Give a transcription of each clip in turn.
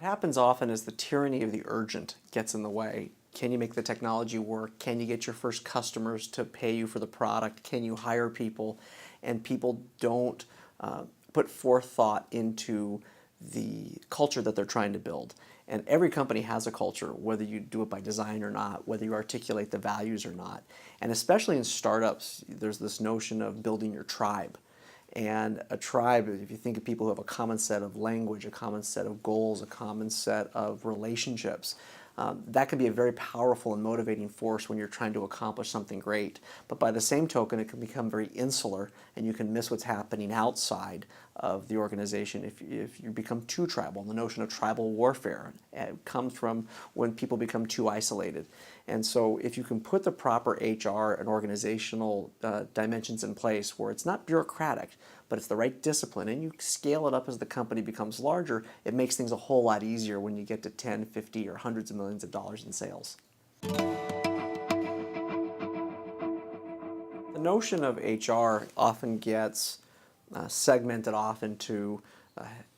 What happens often is the tyranny of the urgent gets in the way. Can you make the technology work? Can you get your first customers to pay you for the product? Can you hire people? And people don't put forethought into the culture that they're trying to build. And every company has a culture, whether you do it by design or not, whether you articulate the values or not. And especially in startups, there's this notion of building your tribe. And a tribe, if you think of people who have a common set of language, a common set of goals, a common set of relationships, that can be a very powerful and motivating force when you're trying to accomplish something great. But by the same token, it can become very insular, and you can miss what's happening outside of the organization if you become too tribal. The notion of tribal warfare comes from when people become too isolated. And so if you can put the proper HR and organizational dimensions in place where it's not bureaucratic, but it's the right discipline, and you scale it up as the company becomes larger, it makes things a whole lot easier when you get to 10, 50, or hundreds of millions of dollars in sales. The notion of HR often gets segmented off into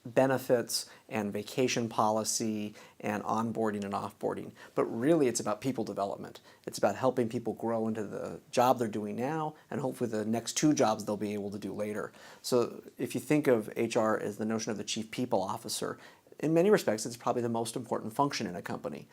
benefits and vacation policy and onboarding and offboarding. But really it's about people development. It's about helping people grow into the job they're doing now and hopefully the next two jobs they'll be able to do later. So if you think of HR as the notion of the chief people officer, in many respects it's probably the most important function in a company.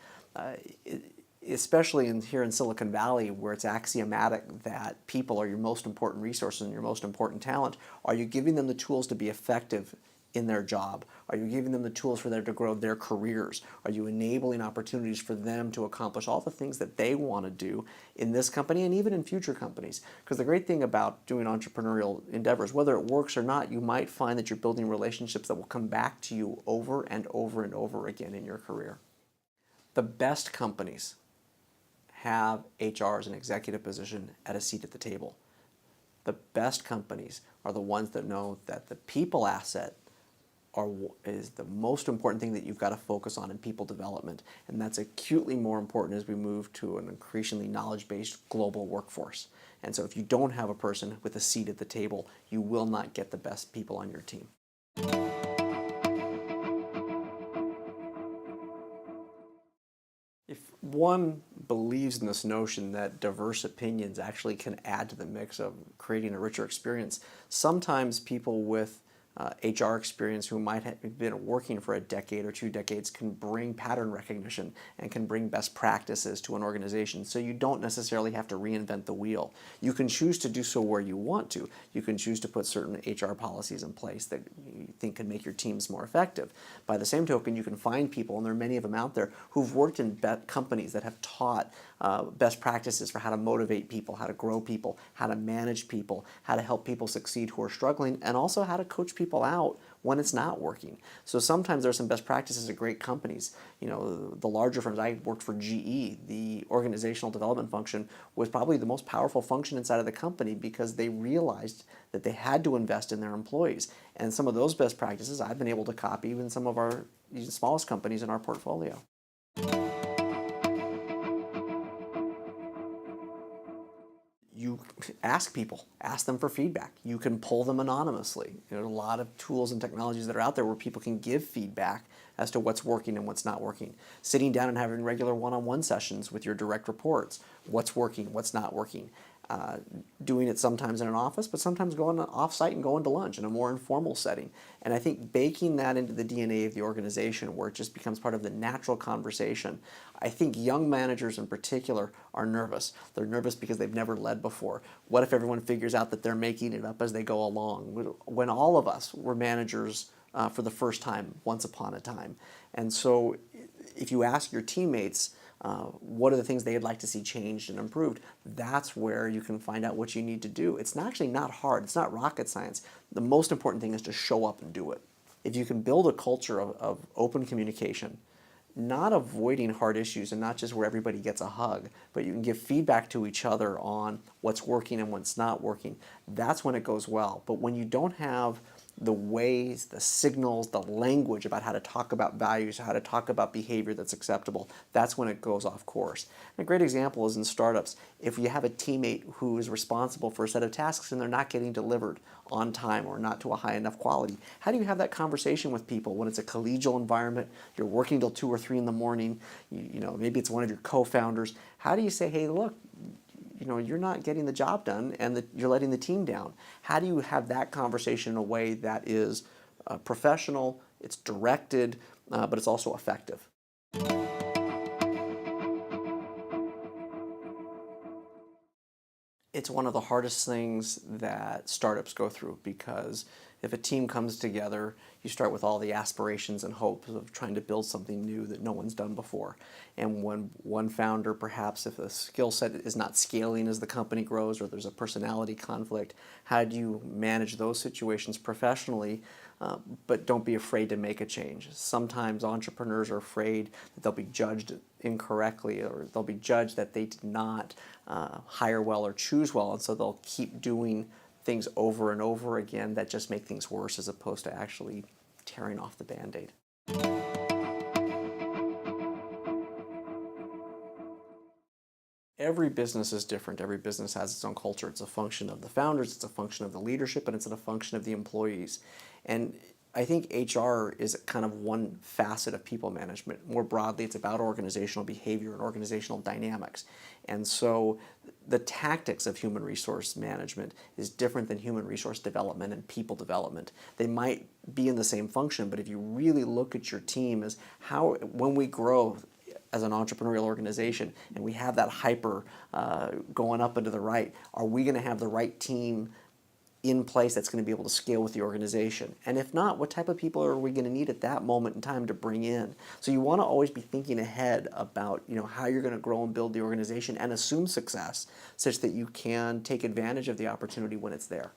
Especially here in Silicon Valley, where it's axiomatic that people are your most important resource and your most important talent. Are you giving them the tools to be effective in their job? Are you giving them the tools for them to grow their careers? Are you enabling opportunities for them to accomplish all the things that they want to do in this company and even in future companies? Because the great thing about doing entrepreneurial endeavors, whether it works or not, you might find that you're building relationships that will come back to you over and over and over again in your career. The best companies have HR as an executive position at a seat at the table. The best companies are the ones that know that the people asset is the most important thing that you've got to focus on in people development. And that's acutely more important as we move to an increasingly knowledge-based global workforce. And so if you don't have a person with a seat at the table, you will not get the best people on your team. If one believes in this notion that diverse opinions actually can add to the mix of creating a richer experience, sometimes people with HR experience who might have been working for a decade or 2 decades can bring pattern recognition and can bring best practices to an organization. So you don't necessarily have to reinvent the wheel. You can choose to do so where you want to. You can choose to put certain HR policies in place that you think can make your teams more effective. By the same token, you can find people, and there are many of them out there, who've worked in companies that have taught best practices for how to motivate people, how to grow people, how to manage people, how to help people succeed who are struggling, and also how to coach people out when it's not working. So sometimes there are some best practices at great companies. You know, the larger firms, I worked for GE, the organizational development function was probably the most powerful function inside of the company because they realized that they had to invest in their employees. And some of those best practices I've been able to copy even some of our smallest companies in our portfolio. You ask people, ask them for feedback. You can pull them anonymously. There are a lot of tools and technologies that are out there where people can give feedback as to what's working and what's not working. Sitting down and having regular one-on-one sessions with your direct reports. What's working, what's not working. Doing it sometimes in an office, but sometimes going off-site and going to lunch in a more informal setting. And I think baking that into the DNA of the organization where it just becomes part of the natural conversation. I think young managers in particular are nervous. They're nervous because they've never led before. What if everyone figures out that they're making it up as they go along? When all of us were managers for the first time, once upon a time. And so if you ask your teammates, what are the things they'd like to see changed and improved? That's where you can find out what you need to do. It's actually not hard. It's not rocket science. The most important thing is to show up and do it. If you can build a culture of open communication, not avoiding hard issues and not just where everybody gets a hug, but you can give feedback to each other on what's working and what's not working, that's when it goes well. But when you don't have the ways, the signals, the language about how to talk about values, how to talk about behavior that's acceptable, that's when it goes off course. And a great example is in startups. If you have a teammate who is responsible for a set of tasks and they're not getting delivered on time or not to a high enough quality, how do you have that conversation with people when it's a collegial environment, you're working till 2 or 3 in the morning, maybe it's one of your co-founders. How do you say, hey, look, you're not getting the job done and you're letting the team down? How do you have that conversation in a way that is professional, it's directed, but it's also effective? It's one of the hardest things that startups go through, because if a team comes together, you start with all the aspirations and hopes of trying to build something new that no one's done before. And when one founder, perhaps if the skill set is not scaling as the company grows, or there's a personality conflict, how do you manage those situations professionally, but don't be afraid to make a change? Sometimes entrepreneurs are afraid that they'll be judged incorrectly, or they'll be judged that they did not hire well or choose well, and so they'll keep doing things over and over again that just make things worse, as opposed to actually tearing off the Band-Aid. Every business is different. Every business has its own culture. It's a function of the founders, it's a function of the leadership, and it's a function of the employees. And I think HR is kind of one facet of people management. More broadly, it's about organizational behavior and organizational dynamics. And so the tactics of human resource management is different than human resource development and people development. They might be in the same function, but if you really look at your team as how, when we grow as an entrepreneurial organization and we have that hyper going up and to the right, are we going to have the right team in place that's going to be able to scale with the organization? And if not, what type of people are we going to need at that moment in time to bring in? So you want to always be thinking ahead about how you're going to grow and build the organization and assume success, such that you can take advantage of the opportunity when it's there.